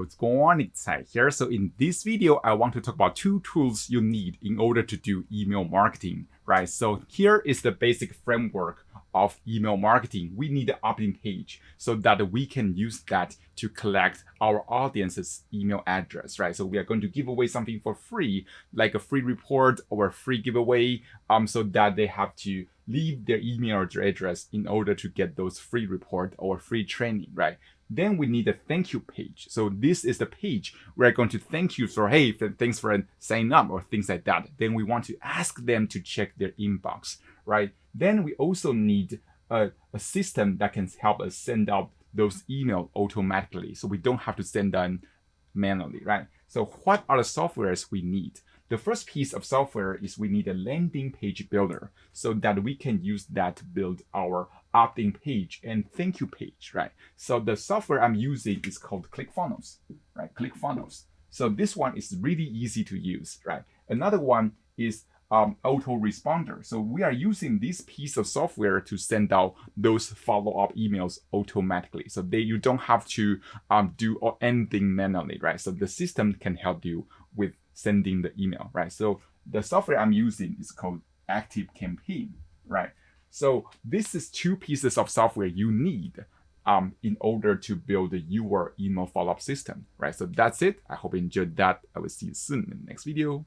it's Gornik here. So in this video, I want to talk about two tools you need in order to do email marketing, right? So here is the basic framework of email marketing. We need an opt-in page so that we can use that to collect our audience's email address, right? So we are going to give away something for free, like a free report or a free giveaway, so that they have to leave their email address in order to get those free report or free training, right? Then we need a thank you page. So this is the page we're going to thank you for, hey, thanks for signing up or things like that. Then we want to ask them to check their inbox, right? Then we also need a system that can help us send out those emails automatically, so we don't have to send them manually, right? So what are the softwares we need? The first piece of software is we need a landing page builder so that we can use that to build our opt-in page and thank you page, right? So the software I'm using is called ClickFunnels, right? ClickFunnels. So this one is really easy to use, right? Another one is autoresponder. So we are using this piece of software to send out those follow-up emails automatically. So you don't have to do anything manually, right? So the system can help you with sending the email, right? So the software I'm using is called ActiveCampaign, right? So this is two pieces of software you need in order to build your email follow-up system, right? So that's it. I hope you enjoyed that. I will see you soon in the next video.